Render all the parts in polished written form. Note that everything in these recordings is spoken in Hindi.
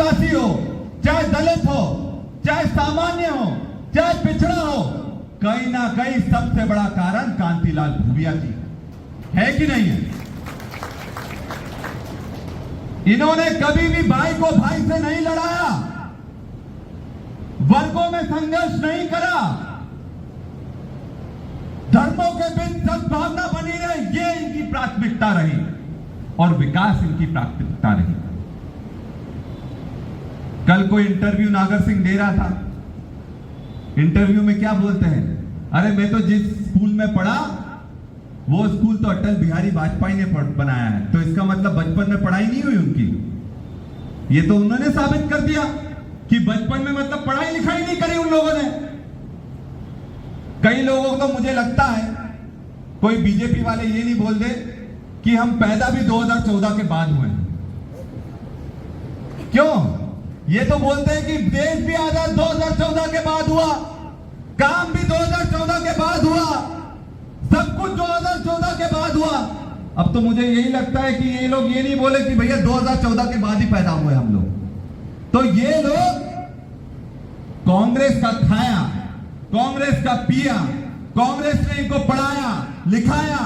आदिवासी हो, चाहे दलित हो, चाहे सामान्य हो, चाहे पिछड़ा हो, कहीं ना कहीं सबसे बड़ा कारण कांतिलाल भूरिया जी है कि नहीं है? इन्होंने कभी भी भाई को भाई से नहीं लड़ाया, वर्गों में संघर्ष नहीं करा, धर्मों के बीच सद्भावना बनी रहे, ये इनकी प्राथमिकता रही और विकास इनकी प्राथमिकता रही। कल कोई इंटरव्यू नागर सिंह दे रहा था, इंटरव्यू में क्या बोलते हैं, अरे मैं तो जिस स्कूल में पढ़ा वो स्कूल तो अटल बिहारी वाजपेयी ने बनाया है, तो इसका मतलब बचपन में पढ़ाई नहीं हुई उनकी। ये तो उन्होंने साबित कर दिया कि बचपन में मतलब पढ़ाई लिखाई नहीं करी उन लोगों ने। कई लोगों को तो मुझे लगता है कोई बीजेपी वाले ये नहीं बोल दे कि हम पैदा भी 2014 के बाद हुए हैं। क्यों? ये तो बोलते हैं कि देश भी आजाद 2014 के बाद हुआ, काम भी 2014 के बाद हुआ, सब कुछ 2014 के बाद हुआ। अब तो मुझे यही लगता है कि ये लोग ये नहीं बोले कि भैया 2014 के बाद ही पैदा हुए हम लोग। तो ये लोग कांग्रेस का खाया, कांग्रेस का पिया, कांग्रेस ने इनको पढ़ाया लिखाया,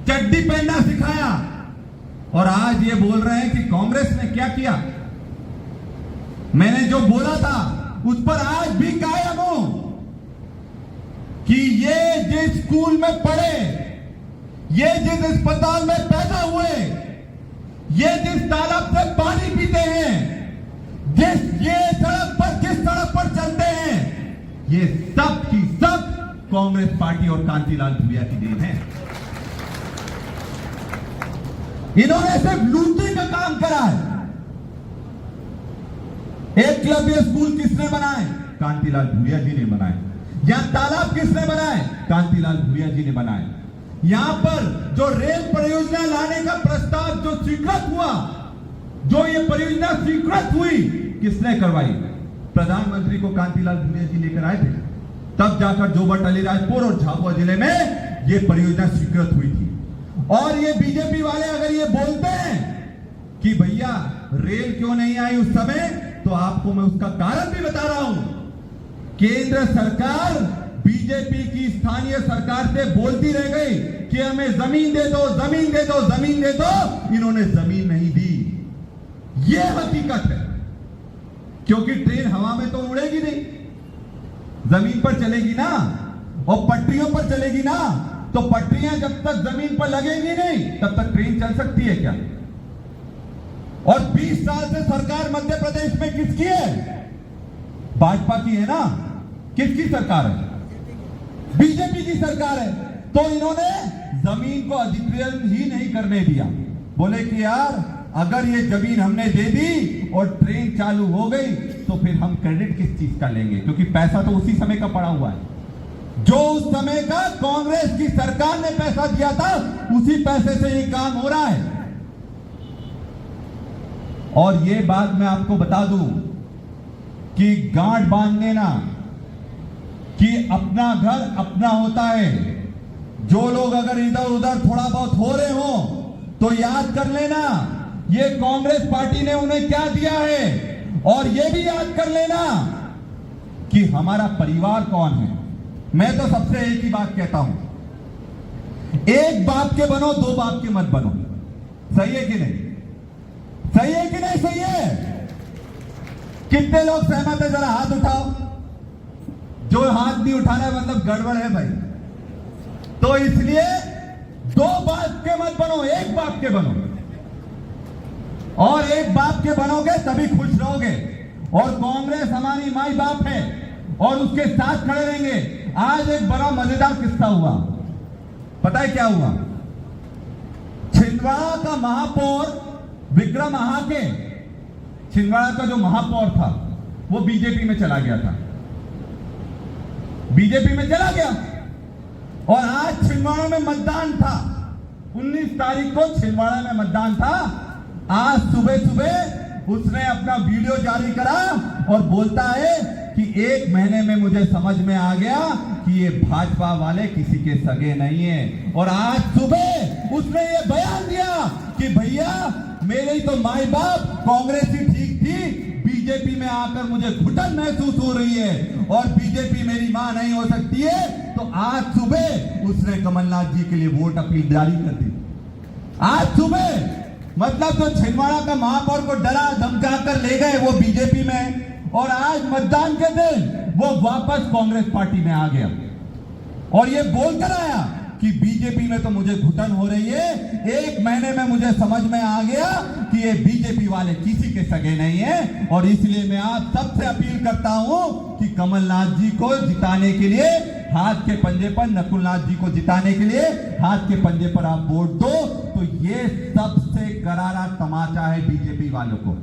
चड्डी पहनना सिखाया, और आज ये बोल रहे हैं कि कांग्रेस ने क्या किया। मैंने जो बोला था उस पर आज भी कायम हूं कि ये जिस स्कूल में पढ़े, ये जिस अस्पताल में पैदा हुए, ये जिस तालाब से पानी पीते हैं, ये सड़क पर जिस सड़क पर चलते हैं, ये सब की सब कांग्रेस पार्टी और कांतिलाल भूरिया की देन है। इन्होंने सिर्फ लूटने का काम करा है। एकलव्य स्कूल किसने बनाए? कांतिलाल भूरिया जी ने बनाए। यहां तालाब किसने बनाए? कांतिलाल भूरिया जी ने बनाए। यहां पर जो रेल परियोजना लाने का प्रस्ताव जो स्वीकृत हुआ, जो ये परियोजना स्वीकृत हुई, किसने करवाई? प्रधानमंत्री को कांतिलाल भूरिया जी लेकर आए थे, तब जाकर जोबट अलीराजपुर और झाबुआ जिले में ये परियोजना स्वीकृत हुई थी। और ये बीजेपी वाले अगर ये बोलते हैं कि भैया रेल क्यों नहीं आई उस समय, तो आपको मैं उसका कारण भी बता रहा हूं। केंद्र सरकार बीजेपी की स्थानीय सरकार से बोलती रह गई कि हमें जमीन दे दो, जमीन दे दो, जमीन दे दो, इन्होंने जमीन नहीं दी। यह हकीकत है, क्योंकि ट्रेन हवा में तो उड़ेगी नहीं, जमीन पर चलेगी ना, और पटरियों पर चलेगी ना, तो पटरियां जब तक जमीन पर लगेगी नहीं तब तक ट्रेन चल सकती है क्या? और 20 साल से सरकार मध्य प्रदेश में किसकी है? भाजपा की है ना। किसकी सरकार है? बीजेपी की सरकार है। तो इन्होंने जमीन को अधिग्रहण ही नहीं करने दिया। बोले कि यार अगर ये जमीन हमने दे दी और ट्रेन चालू हो गई तो फिर हम क्रेडिट किस चीज का लेंगे, क्योंकि पैसा तो उसी समय का पड़ा हुआ है। जो उस समय का कांग्रेस की सरकार ने पैसा दिया था, उसी पैसे से ये काम हो रहा है। और ये बात मैं आपको बता दूं कि गांठ बांध लेना कि अपना घर अपना होता है। जो लोग अगर इधर उधर थोड़ा बहुत हो रहे हो तो याद कर लेना ये कांग्रेस पार्टी ने उन्हें क्या दिया है, और ये भी याद कर लेना कि हमारा परिवार कौन है। मैं तो सबसे एक ही बात कहता हूं, एक बाप के बनो, दो बाप के मत बनो। सही है कि नहीं? सही है कि नहीं? सही है। कितने लोग सहमत है? जरा हाथ उठाओ। जो हाथ नहीं उठा रहा है मतलब गड़बड़ है भाई। तो इसलिए दो बाप के मत बनो, एक बाप के बनो। और एक बाप के बनोगे तभी खुश रहोगे। और कांग्रेस हमारी माई बाप है और उसके साथ खड़े रहेंगे। आज एक बड़ा मजेदार किस्सा हुआ, पता है क्या हुआ? छिंदवाड़ा का महापौर विक्रम आहाके, छिंदवाड़ा का जो महापौर था वो बीजेपी में चला गया था, बीजेपी में चला गया। और आज छिंदवाड़ा में मतदान था, 19 तारीख को छिंदवाड़ा में मतदान था। आज सुबह सुबह उसने अपना वीडियो जारी करा और बोलता है कि 1 महीने में मुझे समझ में आ गया कि ये भाजपा वाले किसी के सगे नहीं है। और आज सुबह उसने ये बयान दिया कि भैया मेरे ही तो माई बाप कांग्रेस ही ठीक थी, बीजेपी में आकर मुझे घुटन महसूस हो रही है और बीजेपी मेरी मां नहीं हो सकती है। तो आज सुबह उसने कमलनाथ जी के लिए वोट अपील जारी कर दी। आज सुबह मतलब तो छिंदवाड़ा का महापौर को डरा धमका कर ले गए वो बीजेपी में, और आज मतदान के दिन वो वापस कांग्रेस पार्टी में आ गया और ये बोलकर आया कि बीजेपी में तो मुझे घुटन हो रही है। एक महीने में मुझे समझ में आ गया कि ये बीजेपी वाले किसी के सगे नहीं है, और इसलिए मैं आप सबसे अपील करता हूं कि कमलनाथ जी को जिताने के लिए हाथ के पंजे पर, नकुलनाथ जी को जिताने के लिए हाथ के पंजे पर आप वोट दो। तो ये सबसे करारा तमाचा है बीजेपी वालों को,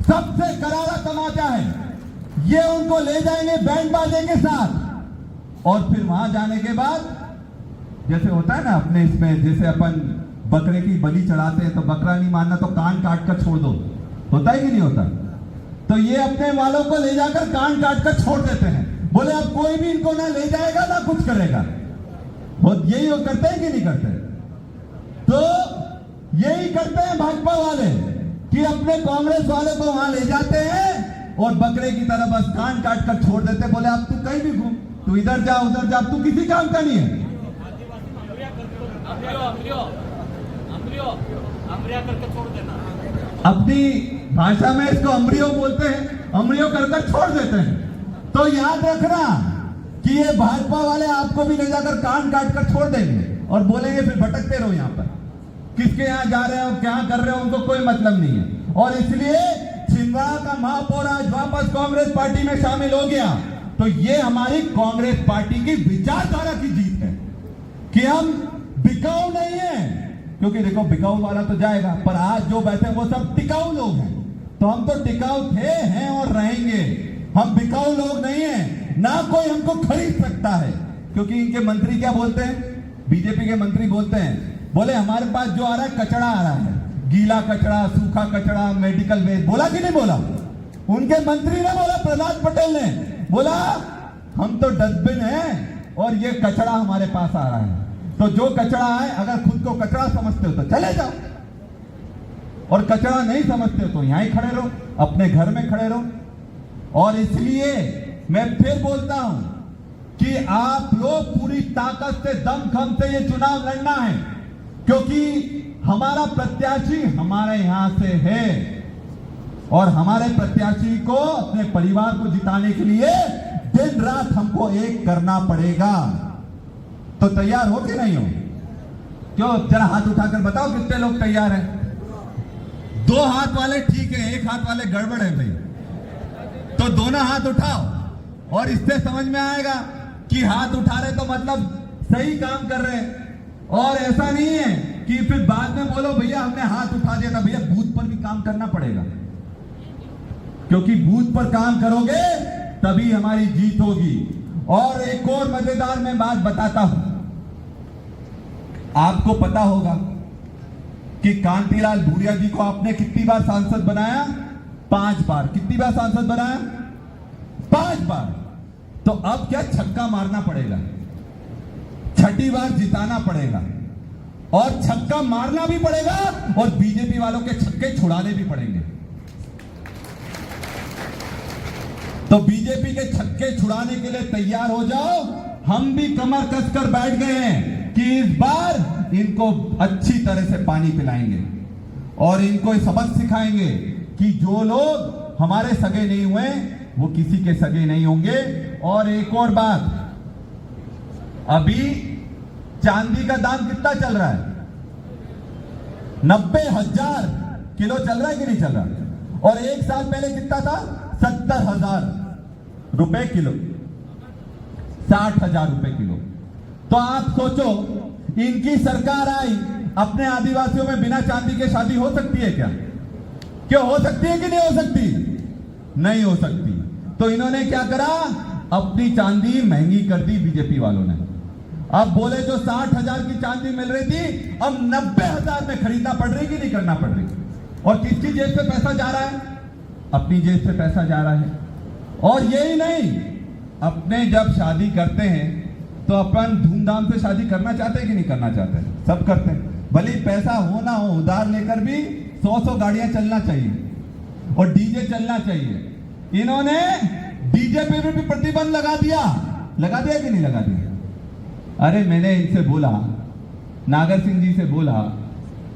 सबसे करारा तमाचा है। ये उनको ले जाएंगे बैंड बाजे के साथ, और फिर वहां जाने के बाद जैसे होता है ना अपने इसमें, जैसे अपन बकरे की बलि चढ़ाते हैं तो बकरा नहीं मानना तो कान काट कर छोड़ दो, होता है कि नहीं होता? तो ये अपने वालों को ले जाकर कान काट कर छोड़ देते हैं, बोले अब कोई भी इनको ना ले जाएगा ना कुछ करेगा। यही वो करते हैं कि नहीं करते? तो यही करते हैं भाजपा वाले कि अपने कांग्रेस वाले को वहां ले जाते हैं और बकरे की तरह बस कान काट कर छोड़ देते हैं, बोले अब तू कहीं भी घूम, तू इधर जा उधर जा, तू किसी काम का नहीं है। करके छोड़ देना। अपनी भाषा में इसको अमरियो बोलते हैं, अमरियो कर छोड़ देते हैं। तो याद रखना कि ये भाजपा वाले आपको भी ले जाकर कान काट कर छोड़ देंगे और बोलेंगे फिर भटकते रहो, यहां पर किसके यहां जा रहे हो क्या कर रहे हो उनको कोई मतलब नहीं है। और इसलिए छिंदवाड़ा का महापौर आज वापस कांग्रेस पार्टी में शामिल हो गया। तो ये हमारी कांग्रेस पार्टी की विचारधारा की जीत है कि हम बिकाऊ नहीं है, क्योंकि देखो बिकाऊ वाला तो जाएगा, पर आज जो बैठे वो सब टिकाऊ लोग हैं। तो हम तो टिकाऊ थे, हैं और रहेंगे, हम बिकाऊ लोग नहीं हैं, ना कोई हमको खरीद सकता है। क्योंकि इनके मंत्री क्या बोलते हैं, बीजेपी के मंत्री बोलते हैं, बोले हमारे पास जो आ रहा है कचरा आ रहा है, गीला कचरा, सूखा कचरा, मेडिकल वेस्ट। बोला कि नहीं बोला? उनके मंत्री ने बोला, प्रहलाद पटेल ने बोला हम तो डस्टबिन है और ये कचरा हमारे पास आ रहा है। तो जो कचरा है, अगर खुद को कचरा समझते हो तो चले जाओ, और कचरा नहीं समझते हो तो यहां ही खड़े रहो, अपने घर में खड़े रहो। और इसलिए मैं फिर बोलता हूं कि आप लोग पूरी ताकत से, दमखम से ये चुनाव लड़ना है, क्योंकि हमारा प्रत्याशी हमारे यहां से है, और हमारे प्रत्याशी को, अपने परिवार को जिताने के लिए दिन रात हमको एक करना पड़ेगा। तो तैयार हो कि नहीं हो? क्यों, जरा हाथ उठाकर बताओ कितने लोग तैयार हैं? दो हाथ वाले ठीक है, एक हाथ वाले गड़बड़ है भाई। तो दोनों हाथ उठाओ और इससे समझ में आएगा कि हाथ उठा रहे तो मतलब सही काम कर रहे हैं। और ऐसा नहीं है कि फिर बाद में बोलो भैया हमने हाथ उठा दिया था। भैया बूथ पर भी काम करना पड़ेगा, क्योंकि बूथ पर काम करोगे तभी हमारी जीत होगी। और एक और मजेदार मैं बात बताता हूं, आपको पता होगा कि कांतिलाल भूरिया जी को आपने कितनी बार सांसद बनाया? 5 बार। कितनी बार सांसद बनाया? 5 बार। तो अब क्या छक्का मारना पड़ेगा, 6ठी बार जिताना पड़ेगा, और छक्का मारना भी पड़ेगा और बीजेपी वालों के छक्के छुड़ाने भी पड़ेंगे। तो बीजेपी के छक्के छुड़ाने के लिए तैयार हो जाओ। हम भी कमर कसकर बैठ गए हैं कि इस बार इनको अच्छी तरह से पानी पिलाएंगे और इनको सबक सिखाएंगे कि जो लोग हमारे सगे नहीं हुए वो किसी के सगे नहीं होंगे। और एक और बात, अभी चांदी का दाम कितना चल रहा है? 90,000 किलो चल रहा है कि नहीं चल रहा? और एक साल पहले कितना था? 70,000 रुपए किलो, 60,000 रुपए किलो। तो आप सोचो, इनकी सरकार आई, अपने आदिवासियों में बिना चांदी के शादी हो सकती है क्या? क्यों, हो सकती है कि नहीं हो सकती? नहीं हो सकती। तो इन्होंने क्या करा, अपनी चांदी महंगी कर दी बीजेपी वालों ने। अब बोले जो 60,000 की चांदी मिल रही थी, अब 90,000 में खरीदना पड़ रही कि नहीं करना पड़ रही? और किसकी जेब से पैसा जा रहा है? अपनी जेब से पैसा जा रहा है। और यही नहीं, अपने जब शादी करते हैं तो अपन धूमधाम से शादी करना चाहते हैं कि नहीं करना चाहते? सब करते हैं, भले पैसा हो ना हो, उधार लेकर भी 100 गाड़ियां चलना चाहिए और डीजे चलना चाहिए। इन्होंने डीजे पे भी प्रतिबंध लगा दिया कि नहीं लगा दिया? अरे मैंने इनसे बोला, नागर सिंह जी से बोला,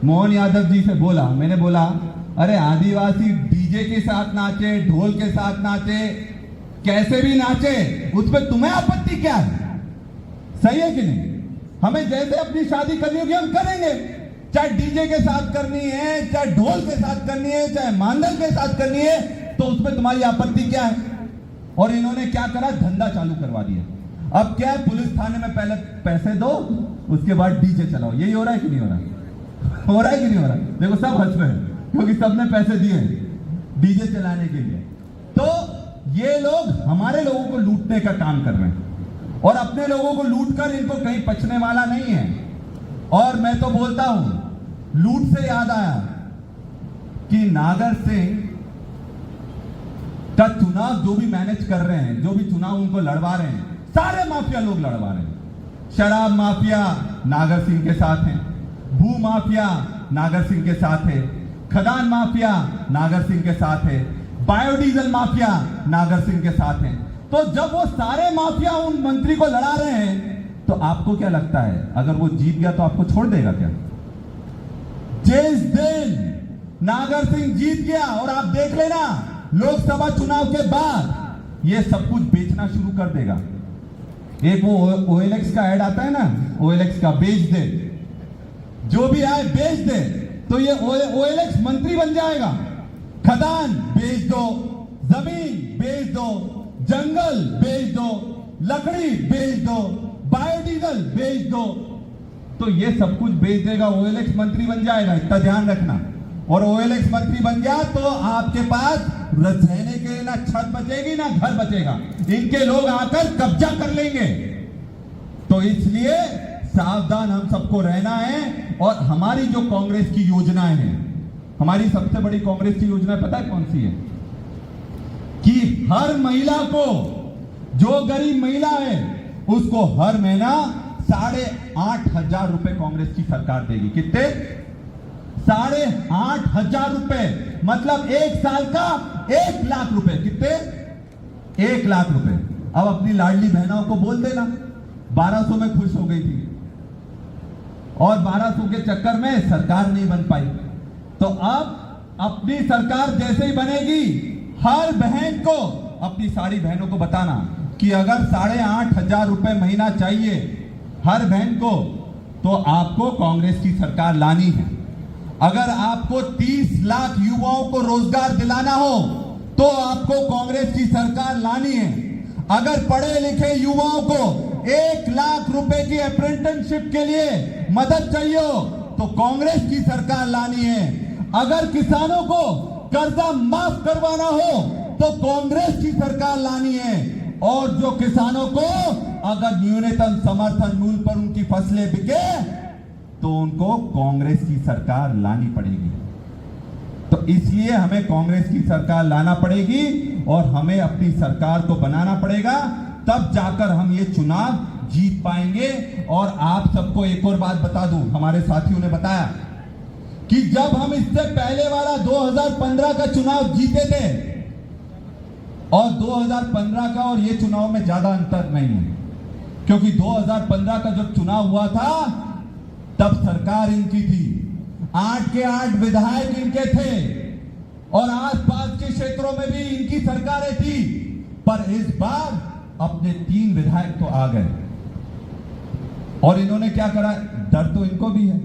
मोहन यादव जी से बोला, मैंने बोला अरे आदिवासी डीजे के साथ नाचे, ढोल के साथ नाचे, कैसे भी नाचे, उस पर तुम्हें आपत्ति क्या है? सही है कि नहीं? हमें जैसे अपनी शादी करनी होगी हम करेंगे, चाहे डीजे के साथ करनी है, चाहे ढोल के साथ करनी है, चाहे मांदल के साथ करनी है, तो उसमें तुम्हारी आपत्ति क्या है? और इन्होंने क्या करा, धंधा चालू करवा दिया। अब क्या है, पुलिस थाने में पहले पैसे दो, उसके बाद डीजे चलाओ। यही हो रहा है कि नहीं हो रहा? हो रहा है कि नहीं हो रहा? देखो सब हंस रहे हैं क्योंकि सबने पैसे दिए डीजे चलाने के लिए। तो ये लोग हमारे लोगों को लूटने का काम कर रहे हैं और अपने लोगों को लूटकर इनको कहीं बचने वाला नहीं है। और मैं तो बोलता हूं, लूट से याद आया कि नागर सिंह का चुनाव जो भी मैनेज कर रहे हैं, जो भी चुनाव उनको लड़वा रहे हैं, सारे माफिया लोग लड़वा रहे हैं। शराब माफिया नागर सिंह के साथ है, भू माफिया नागर सिंह के साथ है, खदान माफिया नागर सिंह के साथ है, बायोडीजल माफिया नागर सिंह के साथ है। तो जब वो सारे माफिया उन मंत्री को लड़ा रहे हैं, तो आपको क्या लगता है, अगर वो जीत गया तो आपको छोड़ देगा क्या? जिस दिन नागर सिंह जीत गया, और आप देख लेना लोकसभा चुनाव के बाद ये सब कुछ बेचना शुरू कर देगा। एक वो OLX का ऐड आता है ना, OLX का बेच दे, जो भी आए बेच दे, तो ये OLX मंत्री बन जाएगा। खदान बेच दो, जमीन बेच दो, जंगल बेच दो, लकड़ी बेच दो, बायोडीजल बेच दो, तो ये सब कुछ बेच देगा, OLX मंत्री बन जाएगा। इतना ध्यान रखना। और OLX मंत्री बन गया तो आपके पास रहने के लिए ना छत बचेगी ना घर बचेगा, इनके लोग आकर कब्जा कर लेंगे। तो इसलिए सावधान हम सबको रहना है। और हमारी जो कांग्रेस की योजनाएं हैं, हमारी सबसे बड़ी कांग्रेस की योजना पता है कौन सी है? कि हर महिला को, जो गरीब महिला है उसको हर महीना 8,500 रुपए कांग्रेस की सरकार देगी। कितने? 8,500 रुपए, मतलब एक साल का 1 लाख रुपए। कितने? 1 लाख रुपए। अब अपनी लाडली बहनों को बोल देना, 1200 में खुश हो गई थी और 1200 के चक्कर में सरकार नहीं बन पाई। तो अब अपनी सरकार जैसे ही बनेगी, हर बहन को, अपनी सारी बहनों को बताना कि अगर 8,500 रुपए महीना चाहिए हर बहन को, तो आपको कांग्रेस की सरकार लानी है। अगर आपको 30 लाख युवाओं को रोजगार दिलाना हो, तो आपको कांग्रेस की सरकार लानी है। अगर पढ़े लिखे युवाओं को 1 लाख रुपए की अप्रेंटिसशिप के लिए मदद चाहिए हो, तो कांग्रेस की सरकार लानी है। अगर किसानों को कर्जा माफ करवाना हो, तो कांग्रेस की सरकार लानी है। और जो किसानों को अगर न्यूनतम समर्थन मूल्य पर उनकी फसलें बिके, तो उनको कांग्रेस की सरकार लानी पड़ेगी। तो इसलिए हमें कांग्रेस की सरकार लाना पड़ेगी और हमें अपनी सरकार को बनाना पड़ेगा, तब जाकर हम ये चुनाव जीत पाएंगे। और आप सबको एक और बात बता दूं, हमारे साथियों ने बताया कि जब हम इससे पहले वाला 2015 का चुनाव जीते थे, और 2015 का और ये चुनाव में ज्यादा अंतर नहीं है, क्योंकि 2015 का जब चुनाव हुआ था तब सरकार इनकी थी, 8 के 8 विधायक इनके थे और आसपास के क्षेत्रों में भी इनकी सरकारें थी। पर इस बार अपने 3 विधायक तो आ गए और इन्होंने क्या करा, डर तो इनको भी है,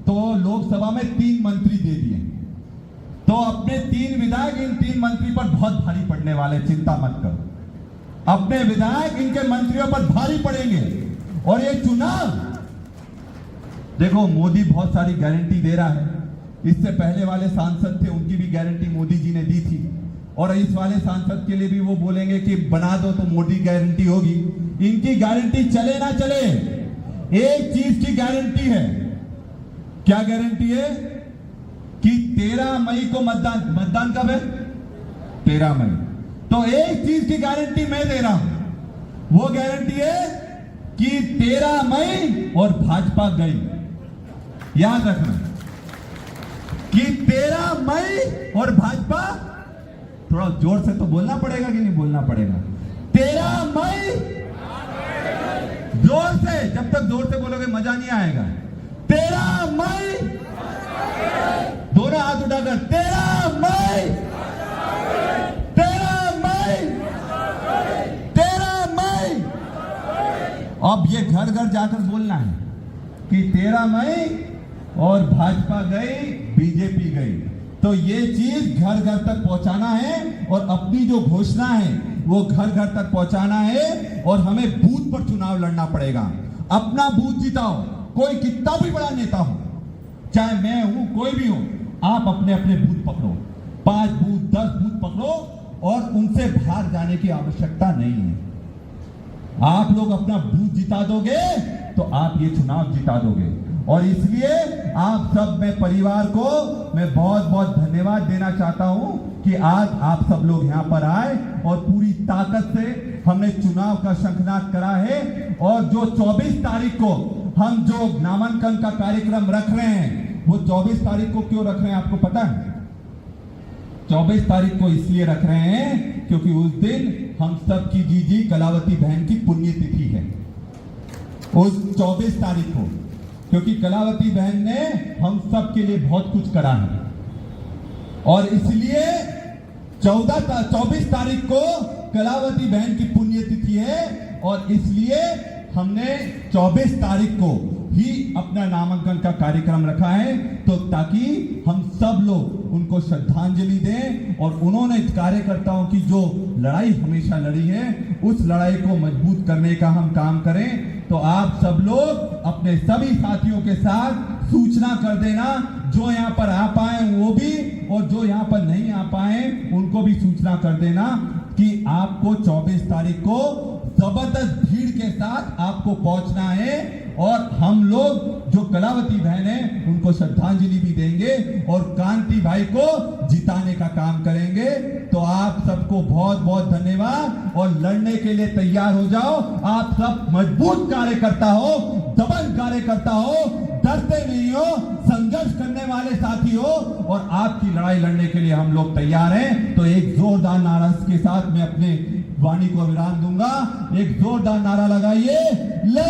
तो लोकसभा में 3 मंत्री दे दिए। तो अपने 3 विधायक इन 3 मंत्री पर बहुत भारी पड़ने वाले, चिंता मत करो, अपने विधायक इनके मंत्रियों पर भारी पड़ेंगे। और ये चुनाव देखो, मोदी बहुत सारी गारंटी दे रहा है। इससे पहले वाले सांसद थे, उनकी भी गारंटी मोदी जी ने दी थी, और इस वाले सांसद के लिए भी वो बोलेंगे कि बना दो तो मोदी गारंटी होगी। इनकी गारंटी चले ना चले, एक चीज की गारंटी है। क्या गारंटी है? कि 13 मई को मतदान कब है? 13 मई। तो एक चीज की गारंटी मैं दे रहा हूं, वो गारंटी है कि 13 मई और भाजपा गई। याद रखना कि 13 मई और भाजपा, थोड़ा जोर से तो बोलना पड़ेगा कि नहीं बोलना पड़ेगा? 13 मई, जोर से, जब तक जोर से बोलोगे मजा नहीं आएगा। 13 मई, दोनों हाथ उठाकर 13 मई, 13 मई, 13 मई। अब ये घर घर जाकर बोलना है कि 13 मई और भाजपा गई, बीजेपी गई। तो ये चीज घर घर तक पहुंचाना है और अपनी जो घोषणा है वो घर घर तक पहुंचाना है। और हमें बूथ पर चुनाव लड़ना पड़ेगा। अपना बूथ जिताओ, कोई कितना भी बड़ा नेता हो, चाहे मैं हूं, कोई भी हो, आप अपने अपने बूथ पकड़ो, 5 बूथ 10 बूथ पकड़ो और उनसे बाहर जाने की आवश्यकता नहीं है। आप लोग अपना बूथ जिता दोगे तो आप ये चुनाव जिता दोगे। और इसलिए आप सब में परिवार को मैं बहुत बहुत धन्यवाद देना चाहता हूं कि आज आप सब लोग यहां पर आए और पूरी ताकत से हमने चुनाव का शंखनाद करा है। और जो 24 तारीख को हम जो नामांकन का कार्यक्रम रख रहे हैं, वो 24 तारीख को क्यों रख रहे हैं आपको पता है? 24 तारीख को इसलिए रख रहे हैं क्योंकि उस दिन हम सब की जीजी कलावती बहन की पुण्यतिथि है, उस 24 तारीख को। क्योंकि कलावती बहन ने हम सब के लिए बहुत कुछ करा है और इसलिए 24 तारीख को कलावती बहन की पुण्यतिथि है। और इसलिए हमने 24 तारीख को ही अपना नामांकन का कार्यक्रम रखा है, तो ताकि हम सब लोग उनको श्रद्धांजलि दें और उन्होंने कार्यकर्ताओं की जो लड़ाई हमेशा लड़ी है, उस लड़ाई को मजबूत करने का हम काम करें। तो आप सब लोग अपने सभी साथियों के साथ सूचना कर देना, जो यहाँ पर आ पाए वो भी, और जो यहाँ पर नहीं आ पाए उनको भी सूचना कर देना कि आपको 24 तारीख को जबरदस्त भीड़ के साथ आपको पहुंचना है। और हम लोग जो कलावती बहन है उनको श्रद्धांजलि भी देंगे और कांति भाई को जिताने का काम करेंगे। तो आप सबको बहुत बहुत धन्यवाद और लड़ने के लिए तैयार हो जाओ। आप सब मजबूत कार्यकर्ता हो, दबंग कार्यकर्ता हो, डरते नहीं हो, संघर्ष करने वाले साथी हो और आपकी लड़ाई लड़ने के लिए हम लोग तैयार हैं। तो एक जोरदार नारा के साथ मैं अपने वाणी को विराम दूंगा। एक जोरदार नारा लगाइए, ले